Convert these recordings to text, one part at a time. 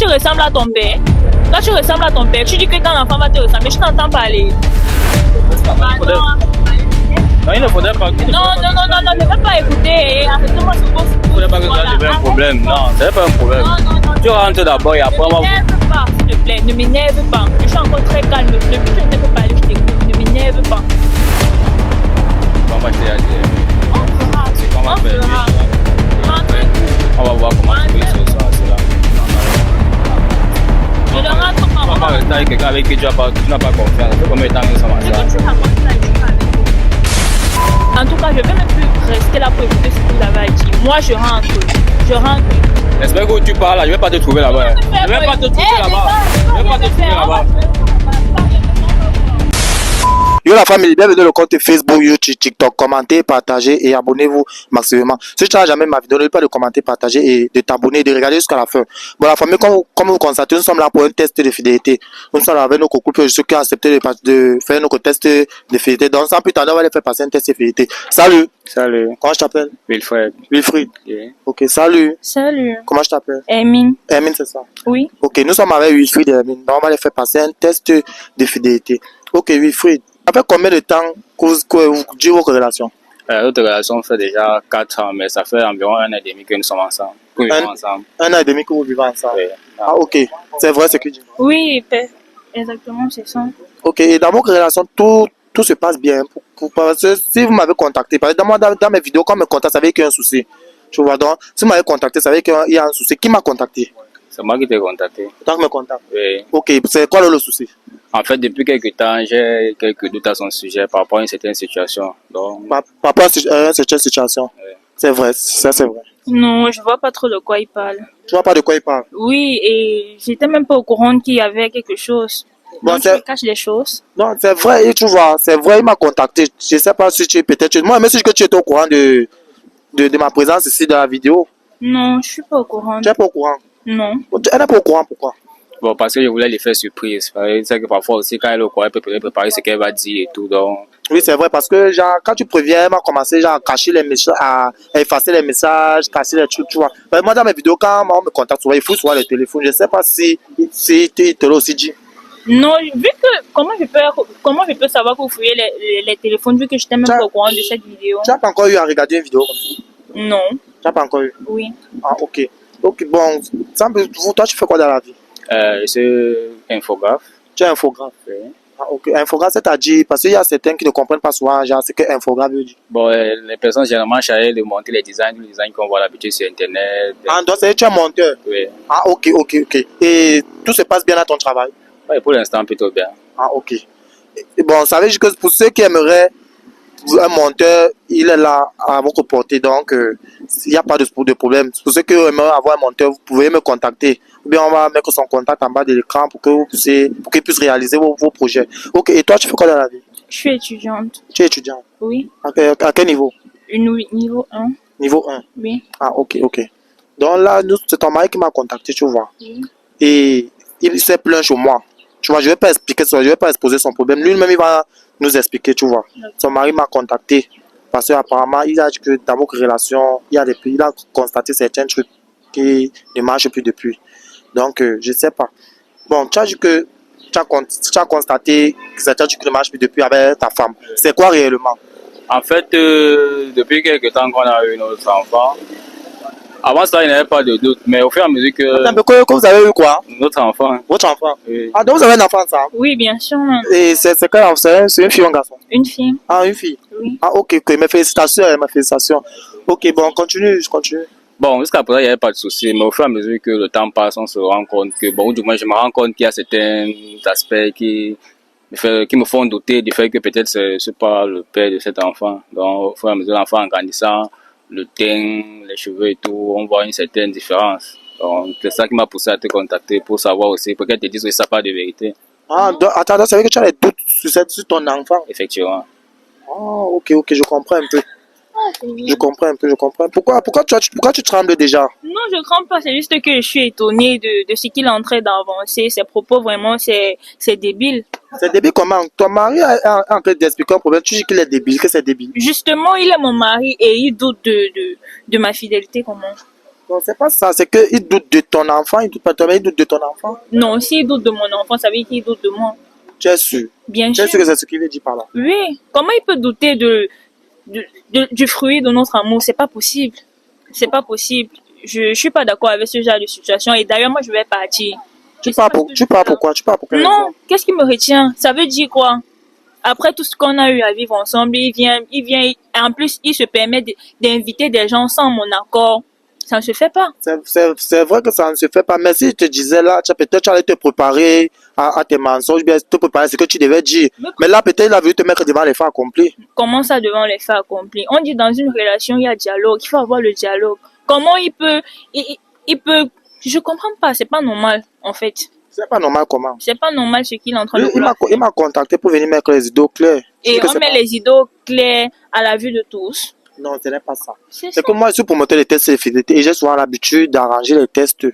tu ressembles à ton père. Toi, tu ressembles à ton père. Tu dis que quand l'enfant va te ressembler, je t'entends parler. Non, il ne faudrait pas. Non, ne peux pas écouter. Arrête-moi ce beau. Il ne faudrait pas que ça devienne un problème. Non, ce n'est pas un problème. Non. Tu rentres d'abord et après, on va. Ne m'énerve pas, s'il te plaît. Ne m'énerve pas. Je suis encore très calme. Depuis que je ne peux parler, je t'écoute. Ne m'énerve pas. On va te dire. On fera. On va voir comment tu peux se faire cela. Je le rentre pas. On va pas rester avec quelqu'un avec qui tu n'as pas confiance. Ça fait combien de temps que nous sommes ensemble? En tout cas, je ne vais même plus rester là pour écouter ce que vous avez dit. Moi, je rentre. J'espère que tu parles là, je ne vais pas te trouver là-bas. Je ne vais pas te trouver là-bas. Je ne vais pas te trouver là-bas. Yo la famille, bienvenue dans le compte Facebook, YouTube, TikTok. Commentez, partagez et abonnez-vous maximum. Si tu n'as jamais ma vidéo, n'oublie pas de commenter, partager et de t'abonner, de regarder jusqu'à la fin. Bon la famille, comme vous constatez, nous sommes là pour un test de fidélité. Nous sommes là avec nos couples, ceux qui ont accepté de faire notre test de fidélité. Donc sans plus tarder, on va les faire passer un test de fidélité. Salut. Salut. Comment je t'appelle? Wilfred. Wilfried. Yeah. Ok, salut. Salut. Comment je t'appelle? Emine. Emine, c'est ça? Oui. Ok, nous sommes avec Wilfried et Emine. Donc on va les faire passer un test de fidélité. Ok, Wilfried. Ça fait combien de temps que vous durez votre relation? Notre relation fait déjà 4 ans, mais ça fait environ 1 an et demi que nous sommes ensemble. Que nous vivons ensemble. 1 an et demi que vous vivez ensemble. Oui. Ah, ok. C'est vrai ce que tu dis. Oui, exactement, c'est ça. Ok, et dans votre relation, tout se passe bien. Parce que si vous m'avez contacté, par exemple, dans mes vidéos, quand on me contacte, ça veut dire qu'il y a un souci. Tu vois, donc, si vous m'avez contacté, ça veut dire qu'il y a un souci. Qui m'a contacté? C'est moi qui t'ai contacté. Toi qui me contacte. Oui. Ok, c'est quoi le souci? En fait, depuis quelques temps, j'ai quelques doutes à son sujet par rapport à une certaine situation. Donc, Par rapport à cette situation. Oui. C'est vrai, ça c'est vrai. Non, je vois pas trop de quoi il parle. Tu vois pas de quoi il parle? Oui, et j'étais même pas au courant qu'il y avait quelque chose. Bon, Donc, tu caches les choses. Non, c'est vrai, et tu vois, c'est vrai, il m'a contacté. Je sais pas si tu peut-être. Moi, même si que tu étais au courant de ma présence ici dans la vidéo. Non, je suis pas au courant. Tu n'es pas au courant? Non. Elle n'est pas au courant, pourquoi? bon, parce que je voulais lui faire surprise. Tu sais que parfois aussi, quand elle est au courant, elle peut préparer ce qu'elle va dire et tout. Donc, Oui, c'est vrai, parce que genre, quand tu préviens, elle m'a commencé genre, à cacher les messages, à effacer les messages, casser les trucs, tu vois. Moi, dans mes vidéos, quand on me contacte, souvent, il faut souvent le téléphone. Je ne sais pas si tu te l'as aussi dit. Non, vu que comment je peux savoir que vous fouillez les téléphones vu que je n'étais même pas au courant de cette vidéo. Tu n'as pas encore eu à regarder une vidéo comme ça? Non. Tu n'as pas encore eu? Oui. Ah, ok. Ok, bon, toi, tu fais quoi dans la vie? je suis infographe. Tu es infographe. Oui. Ah, ok. Infographe, c'est-à-dire, parce qu'il y a certains qui ne comprennent pas souvent, genre, ce que infographe veut dire. Bon, les personnes généralement chargées de monter les designs qu'on voit l'habitude sur Internet. Ah, donc, c'est tu es monteur? Oui. Ah, ok. Et tout se passe bien dans ton travail? Oui, pour l'instant, plutôt bien. Ah, ok. Et bon, ça veut dire que pour ceux qui aimeraient un monteur, il est là à votre portée, donc il n'y a pas de problème. Pour ceux qui aimeraient avoir un monteur, vous pouvez me contacter. Ou bien on va mettre son contact en bas de l'écran pour qu'il puisse réaliser vos projets. Ok, et toi, tu fais quoi dans la vie? Je suis étudiante. Tu es étudiant? Oui. À quel niveau? Niveau 1. Niveau 1. Oui. Ah, ok. Donc là, c'est ton mari qui m'a contacté, tu vois. Oui. Et il s'est plaint chez moi. Tu vois, je ne vais pas expliquer ça, je ne vais pas exposer son problème. Lui-même, il va nous expliquer, tu vois. Son mari m'a contacté parce qu'apparemment, il a dit que dans votre relation, il a constaté certains trucs qui ne marchent plus depuis. Donc, je ne sais pas. Bon, tu as dit que tu as constaté que certains trucs ne marchent plus depuis avec ta femme. C'est quoi réellement? En fait, depuis quelques temps qu'on a eu notre enfant, avant ça, il n'y avait pas de doute, mais au fur et à mesure que... Attends, mais que vous avez eu quoi? Notre enfant. Votre enfant? Oui. Ah, donc vous avez un enfant, ça? Oui, bien sûr. Et c'est quel enfant? C'est une fille ou un garçon? Une fille. Ah, une fille? Oui. Ah, ok. Mes félicitations, mes félicitations. Ok, bon, je continue. Bon, jusqu'à présent, il n'y avait pas de souci, mais au fur et à mesure que le temps passe, on se rend compte que, bon, du moins, je me rends compte qu'il y a certains aspects qui me font douter du fait que peut-être ce n'est pas le père de cet enfant. Donc, au fur et à mesure, l'enfant en grandissant, le teint, les cheveux et tout, on voit une certaine différence. Donc, c'est ça qui m'a poussé à te contacter pour savoir aussi, pour qu'elle te dise que ça n'a pas de vérité. Ah, attends, ça veut dire que tu as des doutes sur ton enfant? Effectivement. Ah, ok, je comprends un peu. Je comprends. Pourquoi tu trembles déjà? Non, je ne comprends pas. C'est juste que je suis étonnée de ce qu'il est en train d'avancer. Ses propos, vraiment, c'est débile. C'est débile comment? Ton mari est en train d'expliquer un problème. Tu dis qu'il est débile, que c'est débile. Justement, il est mon mari et il doute de ma fidélité. Comment? Non, c'est pas ça, c'est qu'il doute de ton enfant, il doute pas de toi, mais il doute de ton enfant. Non, s'il doute de mon enfant, ça veut dire qu'il doute de moi. Tu es sûr? Bien Tu es sûr. sûr que c'est ce qu'il veut dire par là? Oui. Comment il peut douter du fruit de notre amour? C'est pas possible. C'est pas possible. Je suis pas d'accord avec ce genre de situation. Et d'ailleurs, moi, je vais partir. Tu pars pourquoi? Tu pars pour quelle Non, raison? qu'est-ce qui me retient? Ça veut dire quoi? Après tout ce qu'on a eu à vivre ensemble, en plus, il se permet d'inviter des gens sans mon accord. Ça ne se fait pas. C'est vrai que ça ne se fait pas, mais si je te disais là, peut-être tu allais te préparer à tes mensonges, bien te préparer à ce que tu devais dire. Mais là, peut-être il a voulu te mettre devant les faits accomplis. Comment ça devant les faits accomplis? On dit dans une relation, il y a dialogue. Il faut avoir le dialogue. Comment il peut, je comprends pas. C'est pas normal, en fait. C'est pas normal comment? C'est pas normal ce qu'il est en train de Il vouloir faire. il m'a contacté pour venir mettre les idées au clair. Je dis Et que on c'est met pas- les idées clairs à la vue de tous. Non, ce n'est pas ça. C'est C'est ça. que moi, je suis promoteur de tests de fidélité et j'ai souvent l'habitude d'arranger les tests.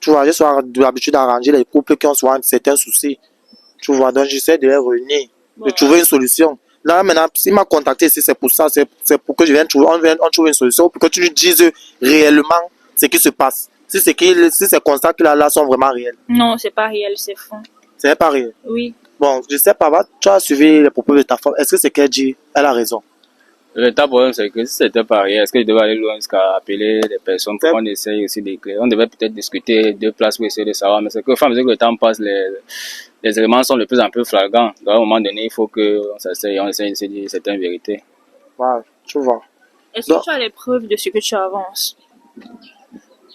Tu vois, j'ai souvent l'habitude d'arranger les couples qui ont souvent certains soucis. Tu vois, donc j'essaie de les réunir, de Bon. trouver une solution. Là, maintenant, s'il m'a contacté ici, c'est pour ça, c'est pour que je vienne trouver, on trouve une solution, pour que tu lui dises réellement ce qui se passe. Si ces constats qu'il a là sont vraiment réels. Non, c'est pas réel, c'est faux. C'est pas réel. Oui. Bon, je sais pas, tu as suivi les propos de ta femme. Est-ce que c'est qu'elle dit, elle a raison? Le problème, c'est que si c'était pas réel, est-ce que je devais aller loin jusqu'à appeler les personnes pour qu'on essaye aussi d'éclairer? On devait peut-être discuter deux places pour essayer de savoir, mais c'est que, enfin, que le temps passe, les éléments sont de plus en plus flagrants. Donc, à un moment donné, il faut qu'on s'essaye, on essaye de se dire certaines vérités. Ouais, tu vois. Est-ce que Donc- tu as les preuves de ce que tu avances?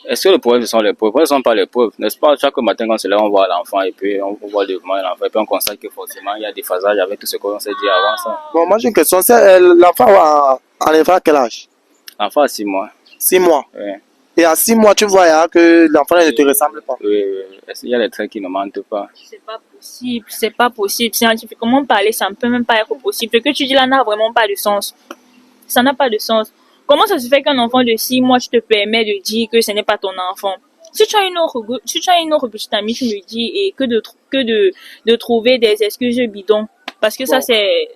Est-ce que le problème, ce sont les preuves? Ce ne sont pas les preuves. N'est-ce pas? Chaque matin, quand c'est là, on voit l'enfant et puis on voit le développement de l'enfant et puis on constate que forcément, il y a des phasages avec tout ce qu'on s'est dit avant ça. Bon, moi j'ai une question, l'enfant à quel âge? L'enfant a 6 mois. 6 mois. Oui. Et à 6 mois, tu vois hein, que l'enfant ne te ressemble pas. Oui, oui. Il y a des traits qui ne mentent pas. C'est pas possible, c'est pas possible. Scientifiquement parler, ça ne peut même pas être possible. Ce que tu dis là n'a vraiment pas de sens. Ça n'a pas de sens. Comment ça se fait qu'un enfant de 6 mois, tu te permets de dire que ce n'est pas ton enfant? Si tu as une autre petite amie, tu me dis, et que de trouver des excuses bidons. Parce que ça, Bon. c'est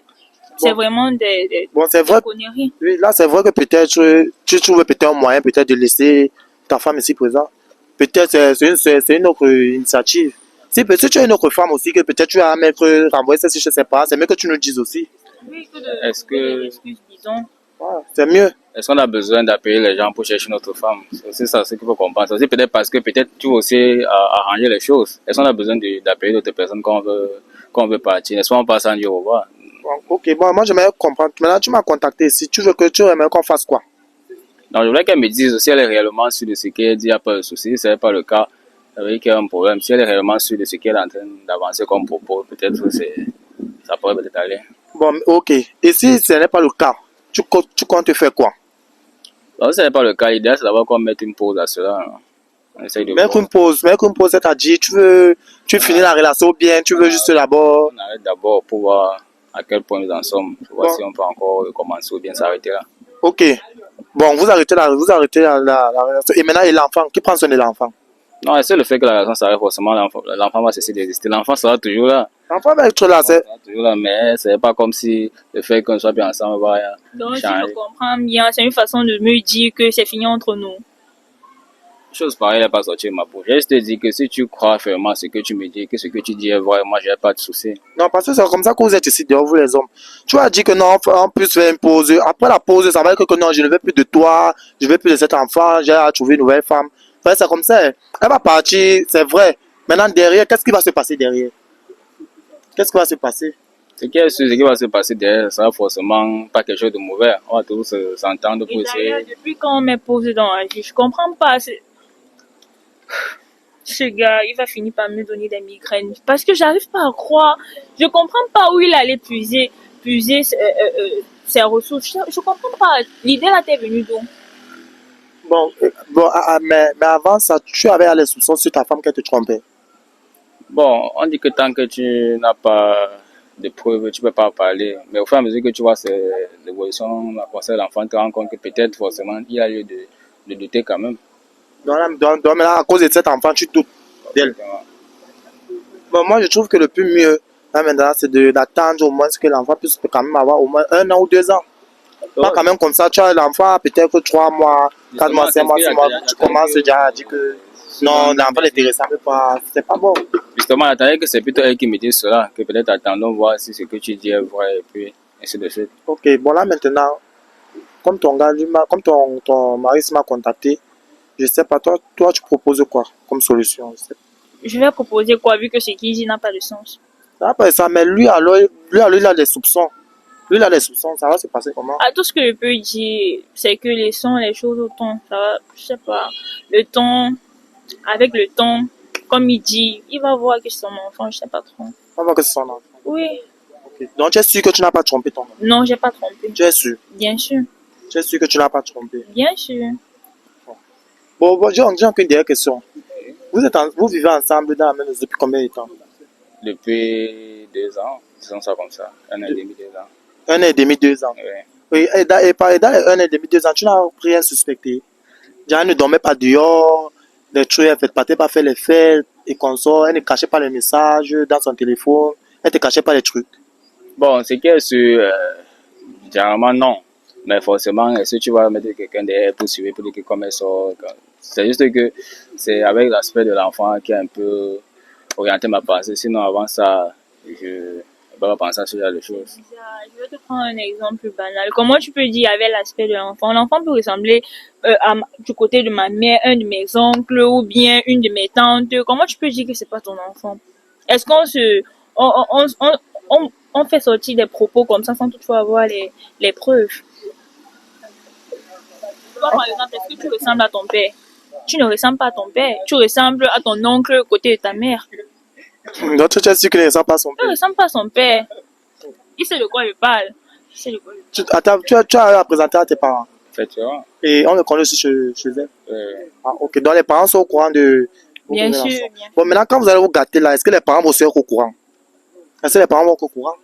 Bon. vraiment des Bon, c'est vrai. conneries. Oui, là, c'est vrai que peut-être tu trouves peut-être un moyen peut-être de laisser ta femme ici présente. Peut-être c'est une autre initiative. Si peut-être tu as une autre femme aussi que peut-être tu vas mettre renvoyer ça si je sais pas, c'est mieux que tu nous dises aussi. Oui, Est-ce que- trouver des excuses bidons. Ouais, c'est mieux. Est-ce qu'on a besoin d'appeler les gens pour chercher notre femme? C'est ça, ce qu'il faut comprendre. C'est aussi peut-être parce que peut-être tu veux aussi arranger les choses. Est-ce qu'on a besoin d'appeler d'autres personnes quand on veut partir? N'est-ce pas, on passe sans dire au revoir? Bon, ok, bon, moi j'aimerais comprendre. Maintenant, tu m'as contacté ici. Tu aimerais qu'on fasse quoi? Donc, je voulais qu'elle me dise si elle est réellement sûre de ce qu'elle dit, il n'y a pas de souci. Si ce n'est pas le cas, ça veut dire qu'il y a un problème. Si elle est réellement sûre de ce qu'elle est en train d'avancer comme propos, peut-être que ça pourrait peut-être aller. Bon, ok. Et si ce n'est pas le cas, tu comptes faire quoi? Donc, si ce n'est pas le cas, l'idéal, c'est d'avoir qu'on mette une pause à cela. Hein. On essaye de Mettre voir. une pause, c'est-à-dire, tu finis la relation bien, tu veux juste d'abord. On arrête d'abord pour voir à quel point nous en sommes, pour voir Bon. si on peut encore recommencer ou bien s'arrêter là. Ok. Bon, vous arrêtez la relation. Et maintenant, et l'enfant, qui prend soin de l'enfant? Non, c'est le fait que la relation s'arrête, forcément, l'enfant va cesser d'exister. L'enfant sera toujours là. L'enfant va être là, c'est. L'enfant sera toujours là, mais c'est pas comme si le fait qu'on soit bien ensemble va Donc, si changer. je comprends bien, c'est une façon de me dire que c'est fini entre nous. Chose pareille n'est pas sortie de ma bouche. Je te dis que si tu crois vraiment ce que tu me dis, que ce que tu dis est vrai, moi, j'ai pas de souci. Non, parce que c'est comme ça que vous êtes ici, dehors, vous les hommes. Tu as dit que non, on puisse faire une pause. Après la pause, ça va être que non, je ne veux plus de toi, je ne veux plus de cet enfant, j'ai à trouver une nouvelle femme. Enfin, c'est comme ça. Elle va partir, c'est vrai. Maintenant, derrière, qu'est-ce qui va se passer derrière? Qu'est-ce qui va se passer? Ce qui est sûr, ce qui va se passer derrière, ça sera forcément pas quelque chose de mauvais. On va tous s'entendre pour Et d'ailleurs, essayer. depuis quand on m'est posé dans la vie, je comprends pas. Ce gars, il va finir par me donner des migraines. Parce que j'arrive pas à croire. Je comprends pas où il allait puiser ses ressources. Je comprends pas. L'idée là t'est venue d'où? Bon, mais avant ça, tu avais les soupçons sur ta femme qu'elle te trompait. Bon, on dit que tant que tu n'as pas de preuves, tu peux pas parler. Mais au fur et à mesure que tu vois l'évolution concernant l'enfant, tu te rends compte que peut-être forcément il y a lieu de douter quand même. Donc maintenant, à cause de cet enfant, tu doutes d'elle. Bon, moi, je trouve que le plus mieux, là, maintenant, c'est d'attendre au moins que l'enfant puisse quand même avoir au moins 1 an ou 2 ans. Pas quand même comme ça, tu as l'enfant peut-être 3 mois, 4 mois, 5 mois, 6 mois, tu commences déjà à dire que non, l'enfant ne te ressemble pas, c'est pas bon. Justement, j'attendais que c'est plutôt elle qui me dise cela, que peut-être attendons voir si ce que tu dis est vrai, et puis ainsi de suite. Ok, bon là maintenant, comme ton gars, comme ton mari m'a contacté, je sais pas, toi tu proposes quoi comme solution? Je sais pas. Je vais proposer quoi, vu que ce qu'il dit n'a pas de sens. Après ça, mais lui alors, il a des soupçons. Lui, il a des soupçons, ça va se passer comment? Ah, tout ce que je peux dire, c'est que laissons les choses au temps. Ça va, je sais pas. Le temps, avec le temps, comme il dit, il va voir que c'est son enfant, je sais pas trop. On va que c'est son enfant. Oui. Ok. Donc tu es sûr que tu n'as pas trompé ton enfant? Non, j'ai pas trompé. Tu es sûr? Bien sûr. Tu es sûr que tu n'as pas trompé? Bien sûr. Bon, j'ai encore une dernière question. Vous vivez ensemble dans la même maison depuis combien de temps? Depuis 2 ans, disons ça comme ça, 1 an et demi, 2 ans. 1 an et demi, 2 ans. Ouais. Oui, et dans les 1 an et demi, 2 ans, tu n'as rien suspecté. Elle ne dormait pas dehors, les trucs, elle ne fait pas faire les fêtes et consorts, elle ne cachait pas les messages dans son téléphone, elle ne te cachait pas les trucs. Bon, c'est qu'elle sur, généralement non. Mais forcément, est-ce que tu vas mettre quelqu'un derrière pour suivre, pour dire que comme elle sort. C'est juste que c'est avec l'aspect de l'enfant qui a un peu orienté ma pensée. Sinon, avant ça, je ne vais pas penser à ce genre de choses. Je vais te prendre un exemple banal. Comment tu peux dire avec l'aspect de l'enfant? L'enfant peut ressembler du côté de ma mère, un de mes oncles ou bien une de mes tantes. Comment tu peux dire que c'est pas ton enfant? Est-ce qu'on fait sortir des propos comme ça sans toutefois avoir les preuves? Toi, par exemple, est-ce que tu ressembles à ton père? Tu ne ressembles pas à ton père. Tu ressembles à ton oncle côté de ta mère. Donc tu es sûr qu'il ne ressemble pas à son Tu ne père. ressembles pas à son père. Il sait de quoi je parle. Il sait de quoi je parle. Attends, tu as à présenter à tes parents. Effectivement. Et on le connaît aussi chez eux. Ah, ok, donc les parents sont au courant de vos Bien relations. sûr, bien sûr. Bon, maintenant, quand vous allez vous gâter là, est-ce que les parents vont se être au courant? Est-ce que les parents vont être au courant?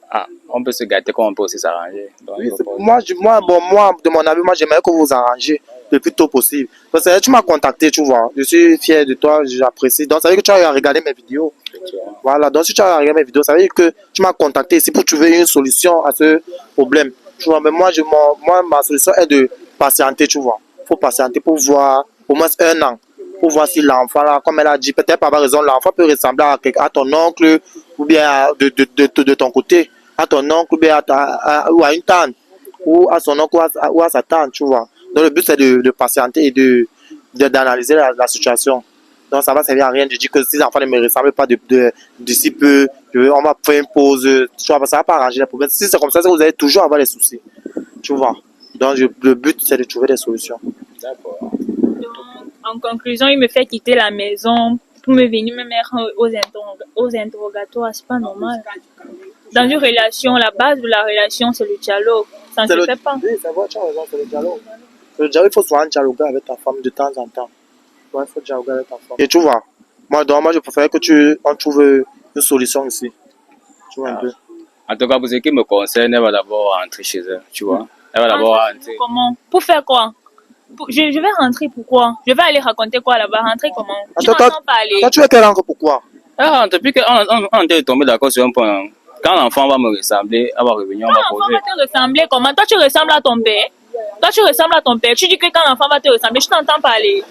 Ah, on peut se gâter comme on peut aussi s'arranger. Donc, Oui, il faut pas- moi, de mon avis, moi, j'aimerais que vous vous arrangez le plus tôt possible. Parce que tu m'as contacté, tu vois. Je suis fier de toi, j'apprécie. Donc, ça veut dire que tu as regardé mes vidéos. Effectivement. Voilà, donc si tu as regardé mes vidéos, ça veut dire que tu m'as contacté ici pour trouver une solution à ce problème. Tu vois, mais moi, ma solution est de patienter, tu vois. Il faut patienter pour voir au moins 1 an. Pour voir si l'enfant, là, comme elle a dit, peut-être par raison, l'enfant peut ressembler à ton oncle ou bien de ton côté, à ton oncle ou bien ou à une tante, ou à son oncle ou à sa tante, tu vois. Donc le but c'est de patienter et d'analyser la situation. Donc ça va servir à rien de dire que si l'enfant ne me ressemble pas d'ici peu, on va faire une pause, tu vois, ça va pas arranger les problèmes. Si c'est comme ça, vous allez toujours avoir des soucis, tu vois. Donc le but c'est de trouver des solutions. D'accord. Donc, en conclusion, il me fait quitter la maison pour me venir me mettre aux interrogatoires. C'est pas normal. Dans une relation, la base de la relation, c'est le dialogue. Ça ne se fait pas. Oui, c'est vrai, tu as raison, c'est le dialogue. Le dialogue, il faut souvent dialoguer avec ta femme de temps en temps. Ouais, il faut dialoguer avec ta femme. Et tu vois, moi, je préfère que on trouve une solution ici. Tu vois un peu. En tout cas, pour ce qui me concerne, elle va d'abord rentrer chez elle, tu vois. Elle va d'abord rentrer. Comment? Pour faire quoi? Je vais rentrer pourquoi? Je vais aller raconter quoi là-bas? Rentrer comment? Tu Attends, n'entends pas aller. toi, tu veux qu'elle rentre pourquoi? Elle rentre, puis on est tombé d'accord sur un point. Quand l'enfant va me ressembler, elle va revenir, on va Quand l'enfant poser. va te ressembler comment? Toi, tu ressembles à ton père. Toi, tu ressembles à ton père. Tu dis que quand l'enfant va te ressembler, je t'entends parler.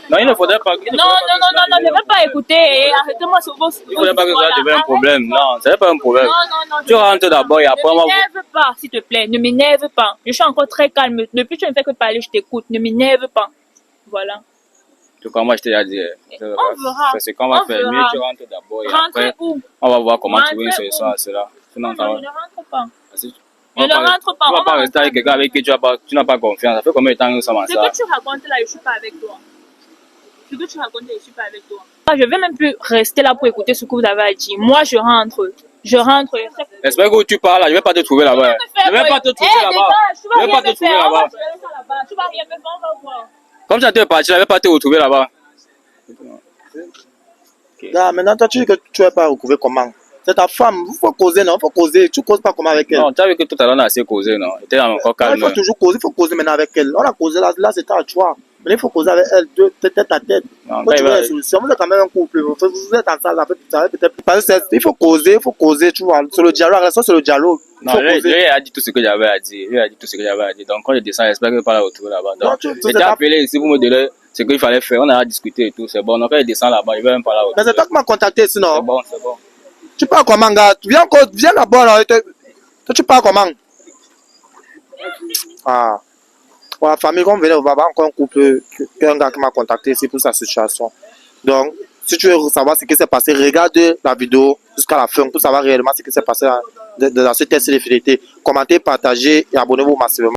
Non, il ne faudrait pas. Non, je ne vais pas écouter. Arrêtez-moi sur vos. Il ne faudrait pas que ça devienne un problème. Non, ce n'est pas un problème. Non. Tu rentres d'abord et après, on va. Ne m'énerve pas, s'il te plaît. Ne m'énerve pas. Je suis encore très calme. Depuis que tu ne fais que parler, je t'écoute. Ne m'énerve pas. Voilà. En tout cas, moi, je t'ai déjà dit. On verra. C'est ce qu'on va On faire. verra. Mieux, tu rentres d'abord et Rentrer après, où? on va voir comment Rentrer trouver une solution où? à cela. Sinon, ça Non, va. je ne rentre pas. Tu Je ne rentre pas. ne vas On pas va rester avec quelqu'un avec qui tu n'as pas confiance. Ça fait combien de temps que nous sommes Ce ensemble? que tu racontes là, je ne suis pas avec toi. Ce que tu racontes, je ne suis pas avec toi. Je ne vais même plus rester là pour écouter ce que vous avez à dire. Moi, je rentre. Je rentre. J'espère que où tu parles là, je ne vais pas te trouver là-bas. Je ne vais pas te trouver là-bas. Je ne vais pas te trouver là-bas. Tu vas rien me faire, on va voir. Comme ça, tu es parti, je ne vais pas te retrouver là-bas. Là, maintenant, toi, tu dis que tu ne vas pas recouvrir comment? C'est ta femme, il faut causer, non? Il faut causer. Tu ne causes pas comment avec elle? Non, tu as vu que tout à l'heure, on a assez causé, non? Tu es encore Non, calme. il faut toujours causer, il faut causer maintenant avec elle. On a causé là c'était à toi. Mais il faut causer avec elle, tête à tête. Non, Quand tu veux la solution, vous êtes quand même un couple. Vous êtes ensemble, ça fait peut-être. Parce que il faut causer, tu vois. Sur le dialogue, la raison, c'est le dialogue. Non, lui a dit tout ce que j'avais à dire. Lui a dit tout ce que j'avais à dire. Donc, quand je descends, j'espère qu'il ne va pas la retrouver là-bas. Donc, j'ai déjà appelé ici pour me donner ce qu'il fallait faire. On a discuté et tout. C'est bon. Donc, quand il descend là-bas, il ne va même pas la retrouver. Mais c'est toi qui m'as contacté sinon. C'est bon, c'est bon. Tu parles comment, gars? Viens d'abord là. Toi, tu parles comment? Ah. Pour la famille, comme venait, on va avoir encore un couple, un gars qui m'a contacté ici pour sa situation. Donc, si tu veux savoir ce qui s'est passé, regarde la vidéo jusqu'à la fin pour savoir réellement ce qui s'est passé dans ce test de fidélité. Commentez, partagez et abonnez-vous massivement.